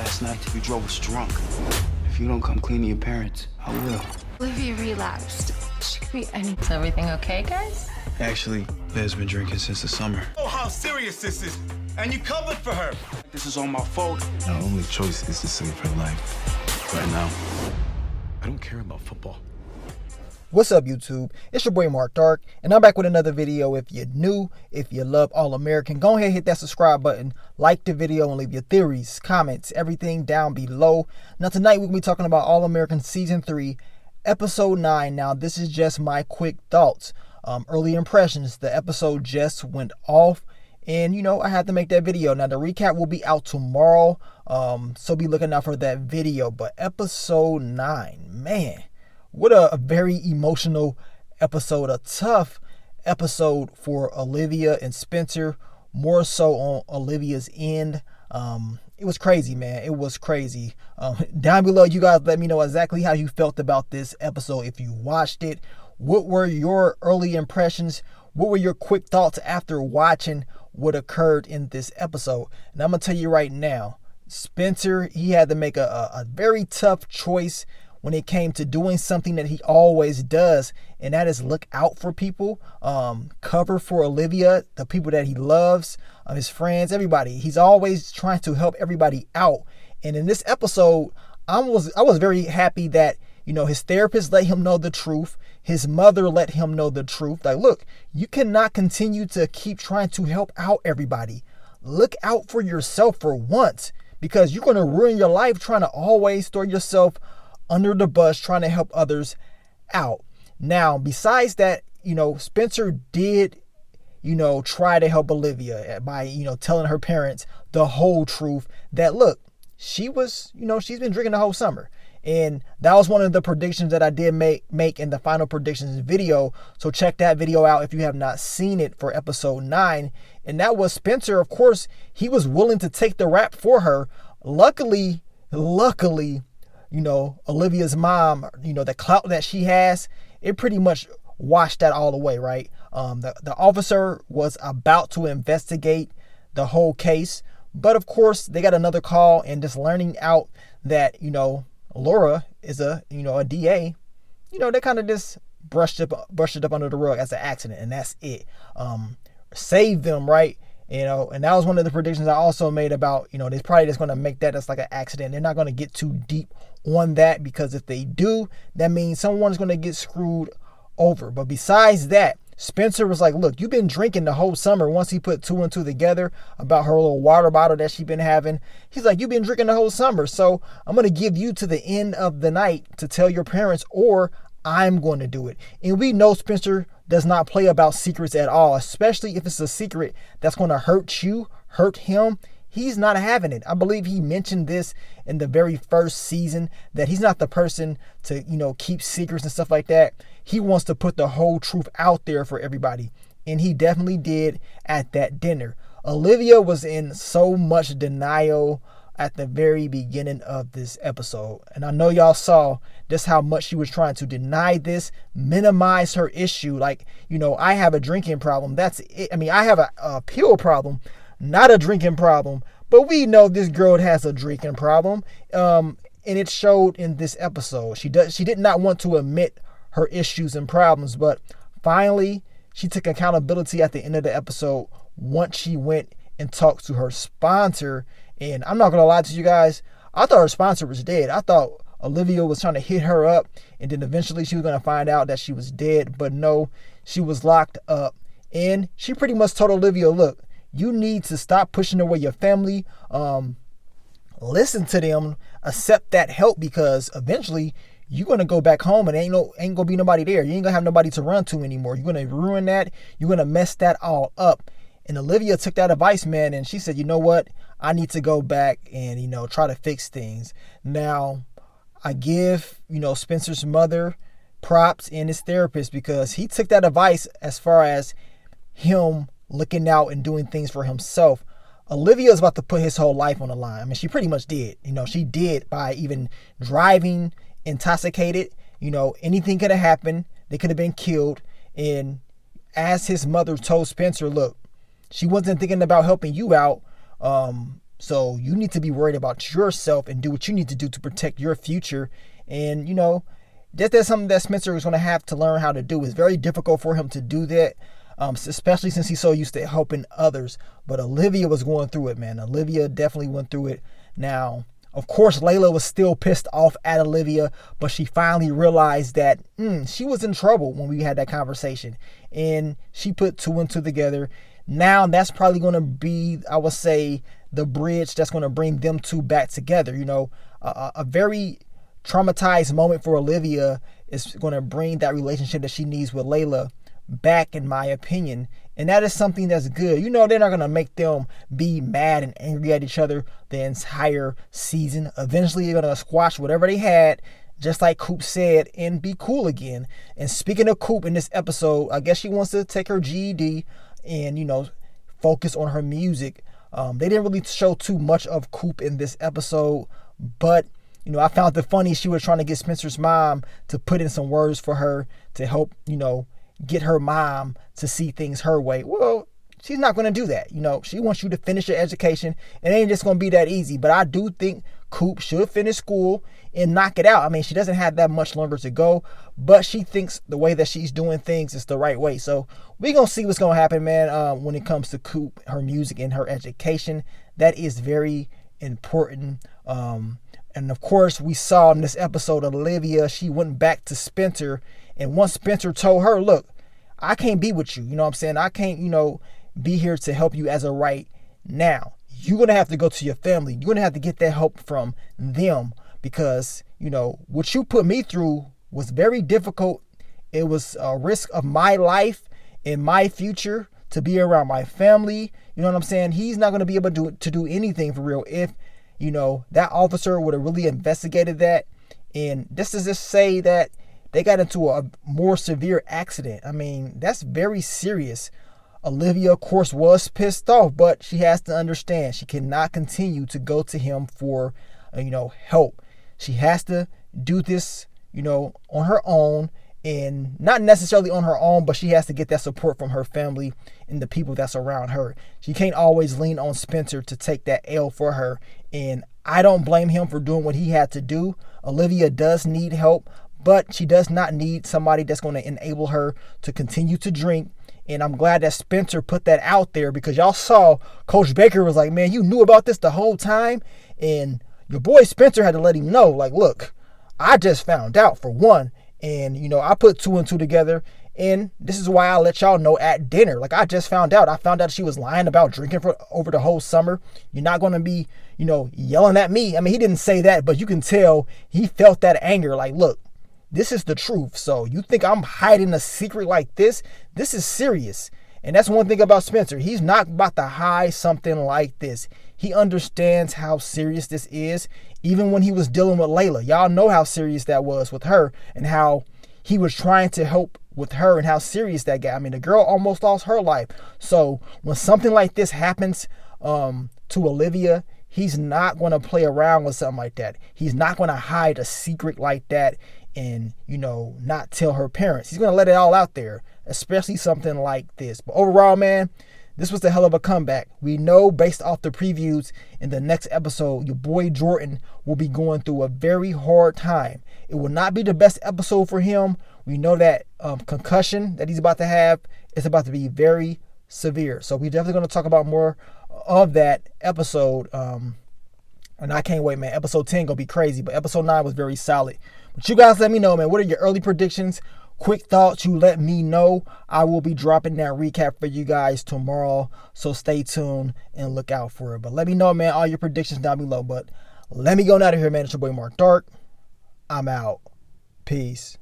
last night. You drove us drunk. If you don't come clean to your parents, I will. Olivia relapsed. She could be any. Is everything okay, guys? Actually, Liv's been drinking since the summer. Oh, how serious this is. And you covered for her. This is all my fault. Our only choice is to save her life. Right now, I don't care about football. What's up, YouTube? It's your boy Mark Dark, and I'm back with another video. If you're new, if you love All American, go ahead and hit that subscribe button, like the video, and leave your theories, comments, everything down below. Now tonight we're going to be talking about All American Season 3, Episode 9. Now this is just my quick thoughts, early impressions. The episode just went off, and I had to make that video. Now the recap will be out tomorrow, so be looking out for that video. But Episode 9, man. What a very emotional episode, a tough episode for Olivia and Spencer, more so on Olivia's end. It was crazy, man. It was crazy. Down below, you guys let me know exactly how you felt about this episode. If you watched it, what were your early impressions? What were your quick thoughts after watching what occurred in this episode? And I'm going to tell you right now, Spencer, he had to make a very tough choice when it came to doing something that he always does, and that is look out for people, cover for Olivia, the people that he loves, his friends, everybody. He's always trying to help everybody out. And in this episode, I was very happy that, his therapist let him know the truth. His mother let him know the truth. Like, look, you cannot continue to keep trying to help out everybody. Look out for yourself for once, because you're going to ruin your life trying to always throw yourself under the bus trying to help others out. Now, besides that, Spencer did, try to help Olivia by, telling her parents the whole truth that, look, she was, she's been drinking the whole summer. And that was one of the predictions that I did make in the final predictions video. So check that video out if you have not seen it for episode 9. And that was Spencer. Of course, he was willing to take the rap for her. Luckily, Olivia's mom, the clout that she has, it pretty much washed that all away, right? The officer was about to investigate the whole case, but of course they got another call, and just learning out that, Laura is a DA, they kind of just brushed it up under the rug as an accident, and that's it. Saved them, right? And that was one of the predictions I also made about, they're probably just going to make that as like an accident. They're not going to get too deep on that, because if they do, that means someone's going to get screwed over. But besides that, Spencer was like, look, you've been drinking the whole summer. Once he put 2 and 2 together about her little water bottle that she's been having, he's like, you've been drinking the whole summer. So I'm going to give you to the end of the night to tell your parents, or I'm going to do it. And we know Spencer does not play about secrets at all, especially if it's a secret that's going to hurt you, hurt him. He's not having it. I believe he mentioned this in the very first season, that he's not the person to, keep secrets and stuff like that. He wants to put the whole truth out there for everybody. And he definitely did at that dinner. Olivia was in so much denial at the very beginning of this episode. And I know y'all saw just how much she was trying to deny this, minimize her issue. Like, I have a drinking problem. That's it. I mean, I have a pill problem, not a drinking problem. But we know this girl has a drinking problem. And it showed in this episode. She did not want to admit her issues and problems. But finally, she took accountability at the end of the episode once she went and talked to her sponsor. And I'm not going to lie to you guys, I thought her sponsor was dead. I thought Olivia was trying to hit her up, and then eventually she was going to find out that she was dead. But no, she was locked up. And she pretty much told Olivia, look, you need to stop pushing away your family. Listen to them, accept that help, because eventually you're going to go back home and ain't going to be nobody there. You ain't going to have nobody to run to anymore. You're going to ruin that. You're going to mess that all up. And Olivia took that advice, man, and she said, you know what? I need to go back and, try to fix things. Now, I give, Spencer's mother props and his therapist, because he took that advice as far as him looking out and doing things for himself. Olivia is about to put his whole life on the line. I mean, she pretty much did. She did by even driving intoxicated. Anything could have happened. They could have been killed. And as his mother told Spencer, look, she wasn't thinking about helping you out. So you need to be worried about yourself and do what you need to do to protect your future. And, you know, that's something that Spencer is going to have to learn how to do. It's very difficult for him to do that, especially since he's so used to helping others. But Olivia was going through it, man. Olivia definitely went through it. Now, of course, Layla was still pissed off at Olivia, but she finally realized that she was in trouble when we had that conversation. And she put two and two together. Now that's probably going to be, I would say, the bridge that's going to bring them two back together. You know, a very traumatized moment for Olivia is going to bring that relationship that she needs with Layla back, in my opinion. And that is something that's good. You know, they're not going to make them be mad and angry at each other the entire season. Eventually, they're going to squash whatever they had, just like Coop said, and be cool again. And speaking of Coop in this episode, I guess she wants to take her GED and, you know, focus on her music. They didn't really show too much of Coop in this episode, but, you know, I found it funny. She was trying to get Spencer's mom to put in some words for her to help, you know, get her mom to see things her way. Well, she's not going to do that. You know, she wants you to finish your education. It ain't just going to be that easy. But I do think Coop should finish school and knock it out. I mean, she doesn't have that much longer to go, but she thinks the way that she's doing things is the right way. So we're going to see what's going to happen, man, when it comes to Coop, her music, and her education. That is very important. And of course, we saw in this episode, Olivia, she went back to Spencer. And once Spencer told her, look, I can't be with you. You know what I'm saying? I can't, you know, be here to help you as of right now. You're going to have to go to your family. You're going to have to get that help from them because, you know, what you put me through was very difficult. It was a risk of my life and my future to be around my family. You know what I'm saying? He's not going to be able to do anything for real if, you know, that officer would have really investigated that. And this is just say that they got into a more severe accident. I mean, that's very serious. Olivia, of course, was pissed off, but she has to understand she cannot continue to go to him for, you know, help. She has to do this, you know, on her own, and not necessarily on her own, but she has to get that support from her family and the people that's around her. She can't always lean on Spencer to take that L for her, and I don't blame him for doing what he had to do. Olivia does need help, but she does not need somebody that's going to enable her to continue to drink. And I'm glad that Spencer put that out there because y'all saw Coach Baker was like, man, you knew about this the whole time. And your boy Spencer had to let him know, like, look, I just found out for one. And, you know, I put two and two together. And this is why I let y'all know at dinner. Like, I just found out. I found out she was lying about drinking for over the whole summer. You're not going to be, you know, yelling at me. I mean, he didn't say that, but you can tell he felt that anger. Like, look, this is the truth. So you think I'm hiding a secret like this? This is serious. And that's one thing about Spencer. He's not about to hide something like this. He understands how serious this is. Even when he was dealing with Layla, y'all know how serious that was with her and how he was trying to help with her and how serious that got. I mean, the girl almost lost her life. So when something like this happens to Olivia, he's not going to play around with something like that. He's not going to hide a secret like that and, you know, not tell her parents. He's going to let it all out there, especially something like this. But overall, man, this was a hell of a comeback. We know based off the previews in the next episode, your boy Jordan will be going through a very hard time. It will not be the best episode for him. We know that concussion that he's about to have is about to be very severe. So we're definitely going to talk about more of that episode. And I can't wait, man. Episode 10 going to be crazy, but episode 9 was very solid. But you guys let me know, man. What are your early predictions? Quick thoughts, you let me know. I will be dropping that recap for you guys tomorrow. So stay tuned and look out for it. But let me know, man, all your predictions down below. But let me go out of here, man. It's your boy Mark Dark. I'm out. Peace.